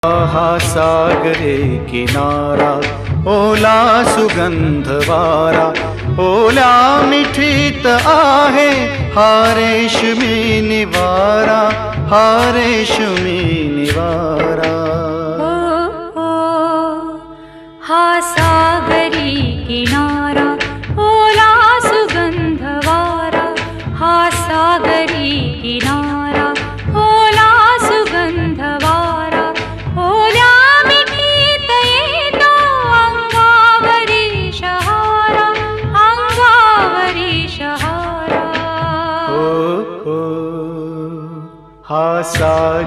हा सागरे किनारा ओला सुगंध वारा, ओल्या मिठीत आहे हा रेशमी निवारा, हा रेशमी निवारा. हा सागरी किनारा ओला सुगंध वारा, हा सागरी किनारा ओला सुगंध वारा, ओल्या मिठीत येतो अंगावरी शहारा, अंगावरी शहारा. हा सागर